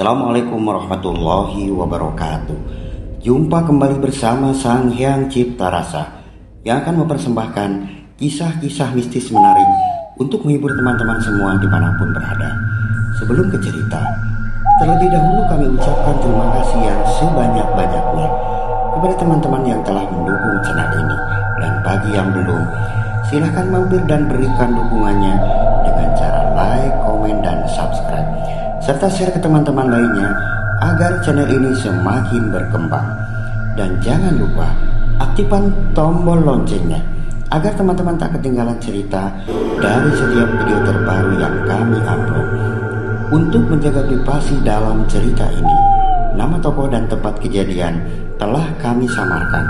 Assalamualaikum warahmatullahi wabarakatuh. Jumpa kembali bersama Sang Hyang Cipta Rasa yang akan mempersembahkan kisah-kisah mistis menarik untuk menghibur teman-teman semua dimanapun berada. Sebelum ke cerita, terlebih dahulu kami ucapkan terima kasih yang sebanyak-banyaknya kepada teman-teman yang telah mendukung channel ini. Dan bagi yang belum, silahkan mampir dan berikan dukungannya dengan cara like, komen, dan subscribe, serta share ke teman-teman lainnya agar channel ini semakin berkembang. Dan jangan lupa aktifkan tombol loncengnya agar teman-teman tak ketinggalan cerita dari setiap video terbaru yang kami upload. Untuk menjaga privasi dalam cerita ini, nama tokoh dan tempat kejadian telah kami samarkan.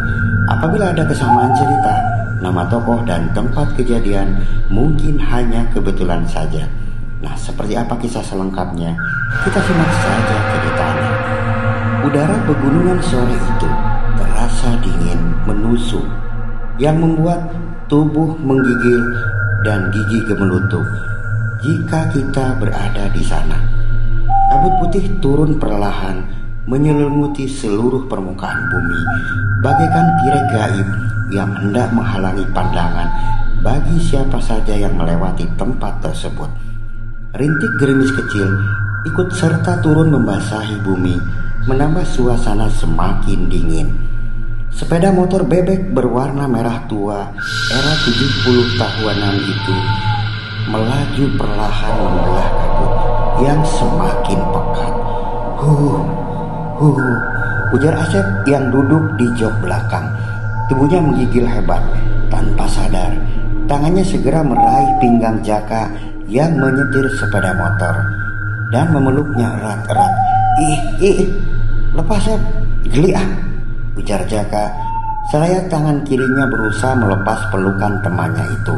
Apabila ada kesamaan cerita, nama tokoh dan tempat kejadian mungkin hanya kebetulan saja. Nah, seperti apa kisah selengkapnya? Kita simak saja ceritanya. Udara pegunungan sore itu terasa dingin menusuk yang membuat tubuh menggigil dan gigi gemelutuk jika kita berada di sana. Kabut putih turun perlahan menyelimuti seluruh permukaan bumi bagaikan tirai gaib yang hendak menghalangi pandangan bagi siapa saja yang melewati tempat tersebut. Rintik gerimis kecil ikut serta turun membasahi bumi, menambah suasana semakin dingin. Sepeda motor bebek berwarna merah tua era 70 tahunan itu melaju perlahan membelah kabut yang semakin pekat. Ujar Asep yang duduk di jok belakang. Tubuhnya menggigil hebat. Tanpa sadar, tangannya segera meraih pinggang Jaka yang menyetir sepeda motor dan memeluknya erat-erat. Lepas Sep, geli ah, ujar Jaka. Seraya tangan kirinya berusaha melepas pelukan temannya itu.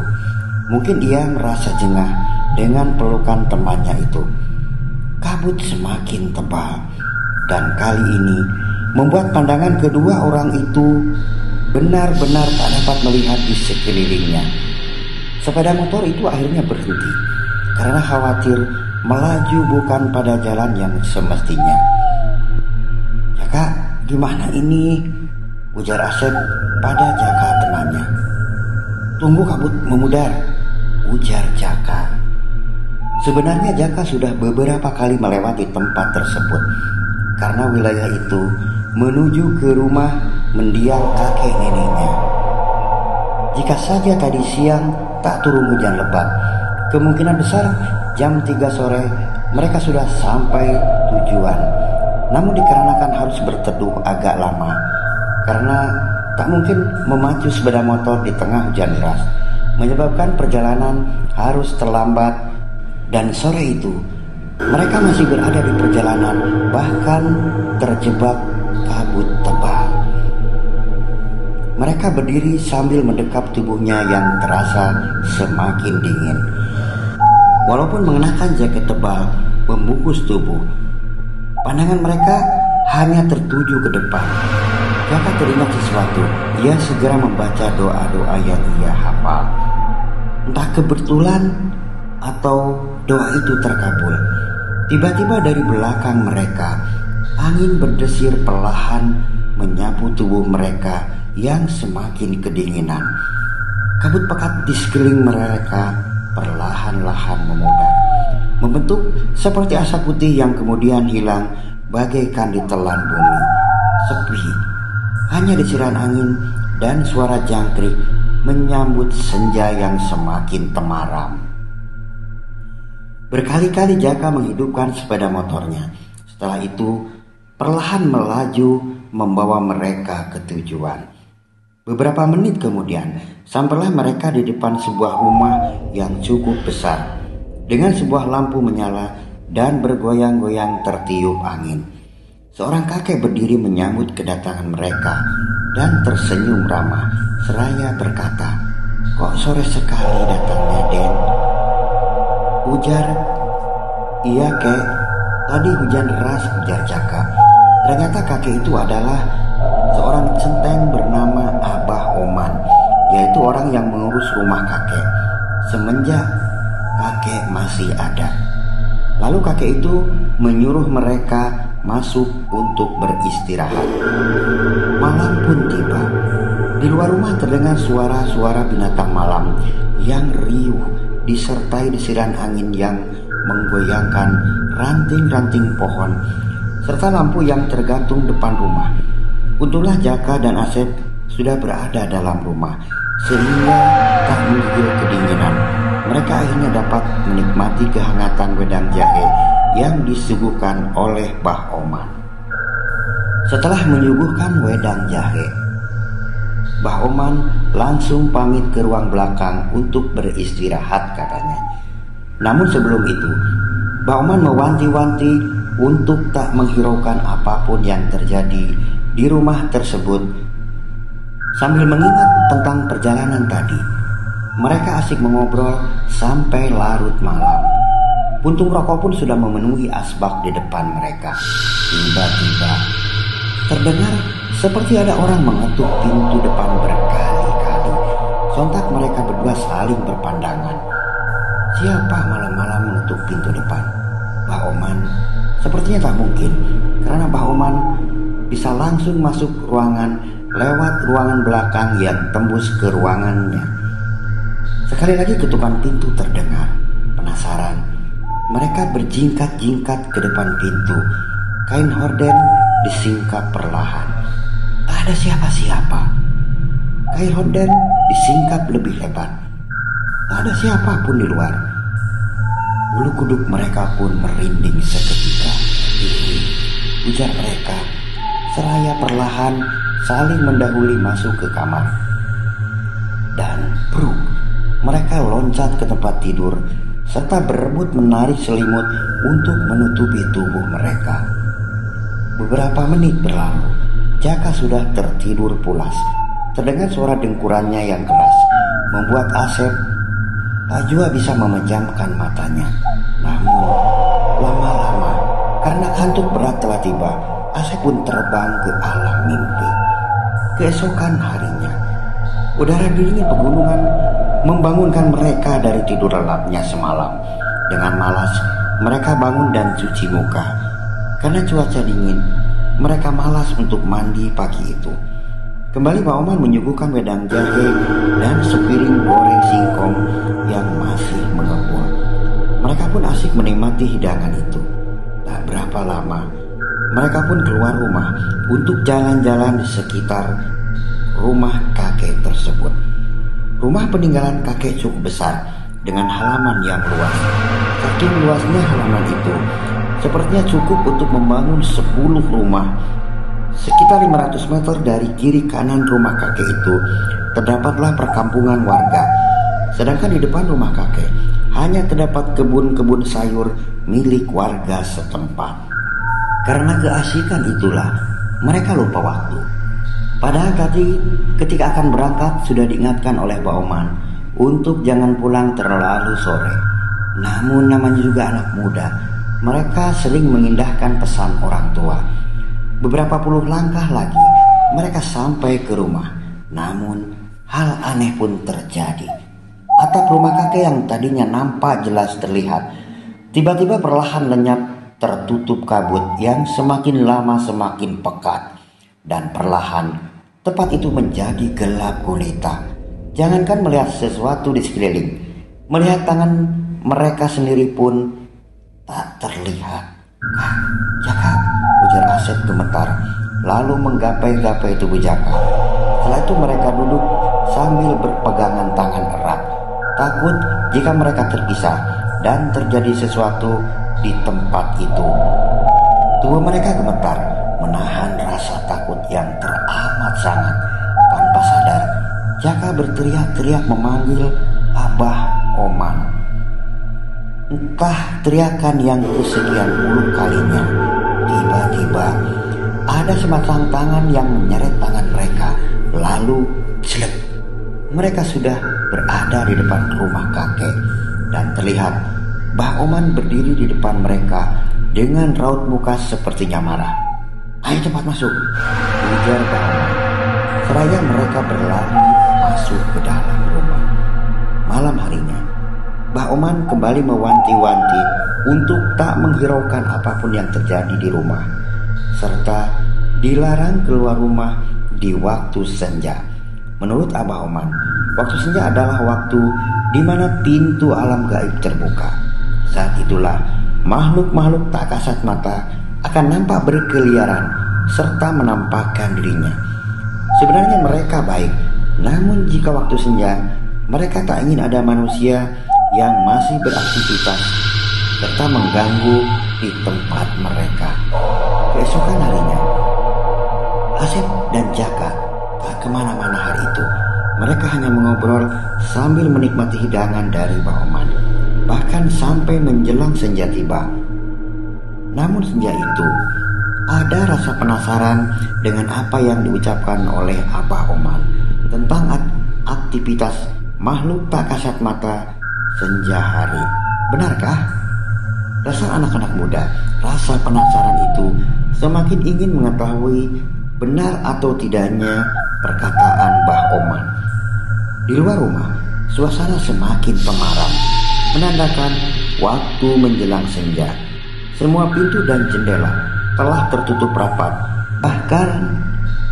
Mungkin ia merasa jengah dengan pelukan temannya itu. Kabut semakin tebal dan kali ini membuat pandangan kedua orang itu benar-benar tak dapat melihat di sekelilingnya. Sepeda motor itu akhirnya berhenti karena khawatir melaju bukan pada jalan yang semestinya. Jaka, gimana ini? Ujar Asep pada Jaka temannya. Tunggu kabut memudar, ujar Jaka. Sebenarnya Jaka sudah beberapa kali melewati tempat tersebut karena wilayah itu menuju ke rumah mendiang kakek neneknya. Jika saja tadi siang tak turun hujan lebat, kemungkinan besar jam 3 sore mereka sudah sampai tujuan. Namun dikarenakan harus berteduh agak lama karena tak mungkin memacu sepeda motor di tengah hujan deras, menyebabkan perjalanan harus terlambat. Dan sore itu mereka masih berada di perjalanan, bahkan terjebak kabut tebal. Mereka berdiri sambil mendekap tubuhnya yang terasa semakin dingin. Walaupun mengenakan jaket tebal membungkus tubuh, pandangan mereka hanya tertuju ke depan. Jaka teringat sesuatu. Ia segera membaca doa-doa yang ia hafal. Entah kebetulan atau doa itu terkabul. Tiba-tiba dari belakang mereka, angin berdesir perlahan menyapu tubuh mereka yang semakin kedinginan. Kabut pekat di sekeliling mereka perlahan-lahan memudar, membentuk seperti asap putih yang kemudian hilang bagaikan ditelan bumi. Sepi, hanya desiran angin dan suara jangkrik menyambut senja yang semakin temaram. Berkali-kali Jaka menghidupkan sepeda motornya. Setelah itu perlahan melaju membawa mereka ke tujuan. Beberapa menit kemudian sampailah mereka di depan sebuah rumah yang cukup besar dengan sebuah lampu menyala dan bergoyang-goyang tertiup angin. Seorang kakek berdiri menyambut kedatangan mereka dan tersenyum ramah seraya berkata, "Kok sore sekali datangnya, Den?" Ujar, "Iya kek, tadi hujan deras," ujar Jaka. Ternyata kakek itu adalah seorang centeng bernama Abah Oman, yaitu orang yang mengurus rumah kakek semenjak kakek masih ada. Lalu kakek itu menyuruh mereka masuk untuk beristirahat. Malam pun tiba. Di luar rumah terdengar suara-suara binatang malam yang riuh disertai desiran angin yang menggoyangkan ranting-ranting pohon serta lampu yang tergantung depan rumah. Untunglah Jaka dan Asep sudah berada dalam rumah sehingga tak menggigil kedinginan. Mereka akhirnya dapat menikmati kehangatan wedang jahe yang disuguhkan oleh Mbah Oman. Setelah menyuguhkan wedang jahe, Mbah Oman langsung pamit ke ruang belakang untuk beristirahat katanya. Namun sebelum itu, Mbah Oman mewanti-wanti untuk tak menghiraukan apapun yang terjadi di rumah tersebut. Sambil mengingat tentang perjalanan tadi, mereka asik mengobrol sampai larut malam. Puntung rokok pun sudah memenuhi asbak di depan mereka. Tiba-tiba terdengar seperti ada orang mengetuk pintu depan berkali-kali. Sontak mereka berdua saling berpandangan. Siapa malam-malam mengetuk pintu depan? Mbah Oman? Sepertinya tak mungkin, karena Mbah Oman bisa langsung masuk ruangan lewat ruangan belakang yang tembus ke ruangannya. Sekali lagi ketukan pintu terdengar. Penasaran, mereka berjingkat-jingkat ke depan pintu. Kain horden disingkap perlahan. Tak ada siapa-siapa. Kain horden disingkap lebih hebat. Tak ada siapapun di luar. Bulu kuduk mereka pun merinding seketika. Ujar mereka seraya perlahan saling mendahului masuk ke kamar. Dan bruk, mereka loncat ke tempat tidur serta berebut menarik selimut untuk menutupi tubuh mereka. Beberapa menit berlalu, Jaka sudah tertidur pulas. Terdengar suara dengkurannya yang keras membuat Asep tak juga bisa memejamkan matanya. Namun lama-lama karena kantuk berat telah tiba, Asep pun terbang ke alam mimpi. Keesokan harinya, udara dingin pegunungan membangunkan mereka dari tidur lelapnya semalam. Dengan malas, mereka bangun dan cuci muka. Karena cuaca dingin, mereka malas untuk mandi pagi itu. Kembali Mbah Oman menyuguhkan wedang jahe dan sepiring goreng singkong yang masih mengepul. Mereka pun asik menikmati hidangan itu. Tak berapa lama, mereka pun keluar rumah untuk jalan-jalan di sekitar rumah kakek tersebut. Rumah peninggalan kakek cukup besar dengan halaman yang luas. Saking luasnya halaman itu, sepertinya cukup untuk membangun 10 rumah. Sekitar 500 meter dari kiri kanan rumah kakek itu terdapatlah perkampungan warga. Sedangkan di depan rumah kakek hanya terdapat kebun-kebun sayur milik warga setempat. Karena keasikan itulah mereka lupa waktu. Padahal tadi ketika akan berangkat sudah diingatkan oleh Mbah Oman untuk jangan pulang terlalu sore. Namun namanya juga anak muda, mereka sering mengindahkan pesan orang tua. Beberapa puluh langkah lagi mereka sampai ke rumah. Namun hal aneh pun terjadi. Atap rumah kakek yang tadinya nampak jelas terlihat tiba-tiba perlahan lenyap, tertutup kabut yang semakin lama semakin pekat. Dan perlahan tempat itu menjadi gelap gulita. Jangankan melihat sesuatu di sekeliling, melihat tangan mereka sendiri pun tak terlihat. Jaka, ujar Asep gemetar, lalu menggapai-gapai tubuh Jaka. Setelah itu mereka duduk sambil berpegangan tangan erat, takut jika mereka terpisah dan terjadi sesuatu di tempat itu. Tubuh mereka gemetar, menahan rasa takut yang teramat sangat. Tanpa sadar, Jaka berteriak-teriak memanggil Abah Oman. Entah teriakan yang kesekian puluh kalinya, tiba-tiba ada sebatang tangan yang menyeret tangan mereka. Lalu jelek, mereka sudah berada di depan rumah kakek. Dan terlihat Mbah Oman berdiri di depan mereka dengan raut muka sepertinya marah. "Ayo cepat masuk," ujar Mbah Oman. Seraya mereka berlari masuk ke dalam rumah. Malam harinya, Mbah Oman kembali mewanti-wanti untuk tak menghiraukan apapun yang terjadi di rumah, serta dilarang keluar rumah di waktu senja. Menurut Abah Oman, waktu senja adalah waktu di mana pintu alam gaib terbuka. Saat itulah makhluk-makhluk tak kasat mata akan nampak berkeliaran serta menampakkan dirinya. Sebenarnya mereka baik, namun jika waktu senja mereka tak ingin ada manusia yang masih beraktivitas serta mengganggu di tempat mereka. Keesokan harinya, Asep dan Jaka tak kemana-mana hari itu. Mereka hanya mengobrol sambil menikmati hidangan dari Mbah Oman, bahkan sampai menjelang senja tiba. Namun senja itu ada rasa penasaran dengan apa yang diucapkan oleh Abah Oman tentang aktivitas makhluk tak kasat mata senja hari. Benarkah? Rasa anak-anak muda, rasa penasaran itu semakin ingin mengetahui benar atau tidaknya perkataan Mbah Oman. Di luar rumah, suasana semakin temaram, menandakan waktu menjelang senja. Semua pintu dan jendela telah tertutup rapat. Bahkan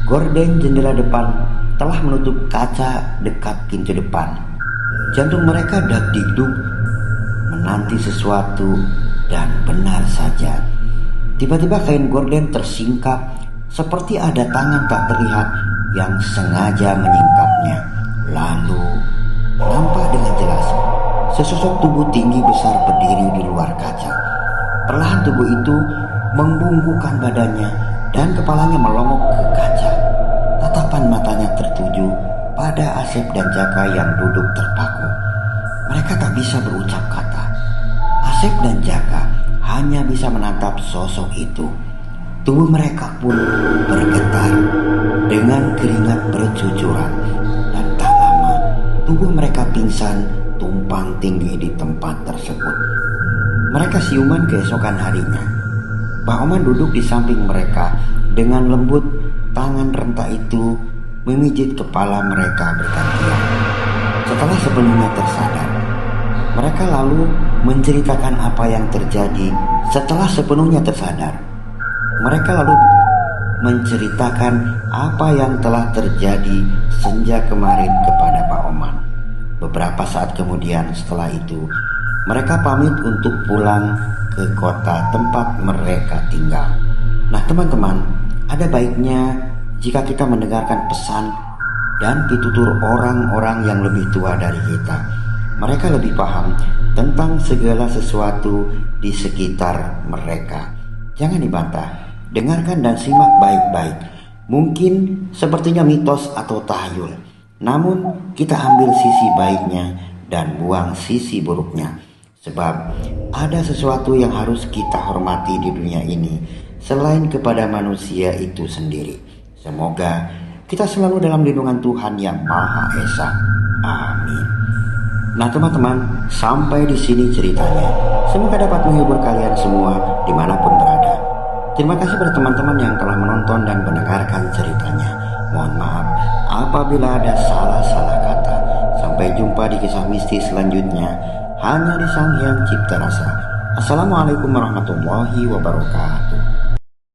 gorden jendela depan telah menutup kaca dekat pintu depan. Jantung mereka dak-dikduk menanti sesuatu, dan benar saja, tiba-tiba kain gorden tersingkap seperti ada tangan tak terlihat yang sengaja menyingkapnya. Lalu nampak dengan jelas sesosok tubuh tinggi besar berdiri di luar kaca. Perlahan tubuh itu membungkukkan badannya dan kepalanya melongok ke kaca. Tatapan matanya tertuju pada Asep dan Jaka yang duduk terpaku. Mereka tak bisa berucap kata. Asep dan Jaka hanya bisa menatap sosok itu. Tubuh mereka pun bergetar dengan keringat bercucuran, dan tak lama tubuh mereka pingsan tumpang tindih di tempat tersebut. Mereka siuman keesokan harinya. Mbah Oman duduk di samping mereka. Dengan lembut, tangan renta itu memijit kepala mereka bergantian. Setelah sepenuhnya tersadar, mereka lalu menceritakan apa yang terjadi. Setelah sepenuhnya tersadar, mereka lalu menceritakan apa yang telah terjadi senja kemarin kepada Pak Oman. Beberapa saat kemudian setelah itu, mereka pamit untuk pulang ke kota tempat mereka tinggal. Nah teman-teman, ada baiknya jika kita mendengarkan pesan dan pitutur orang-orang yang lebih tua dari kita. Mereka lebih paham tentang segala sesuatu di sekitar mereka. Jangan dibantah, dengarkan dan simak baik-baik. Mungkin sepertinya mitos atau tahayul, namun kita ambil sisi baiknya dan buang sisi buruknya. Sebab ada sesuatu yang harus kita hormati di dunia ini selain kepada manusia itu sendiri. Semoga kita selalu dalam lindungan Tuhan yang Maha Esa. Amin. Nah teman-teman, sampai di sini ceritanya. Semoga dapat menghibur kalian semua dimanapun berada. Terima kasih pada teman-teman yang telah menonton dan mendengarkan ceritanya. Mohon maaf apabila ada salah-salah kata. Sampai jumpa di kisah mistis selanjutnya, hanya di Sang Hyang Cipta Rasa. Assalamualaikum warahmatullahi wabarakatuh.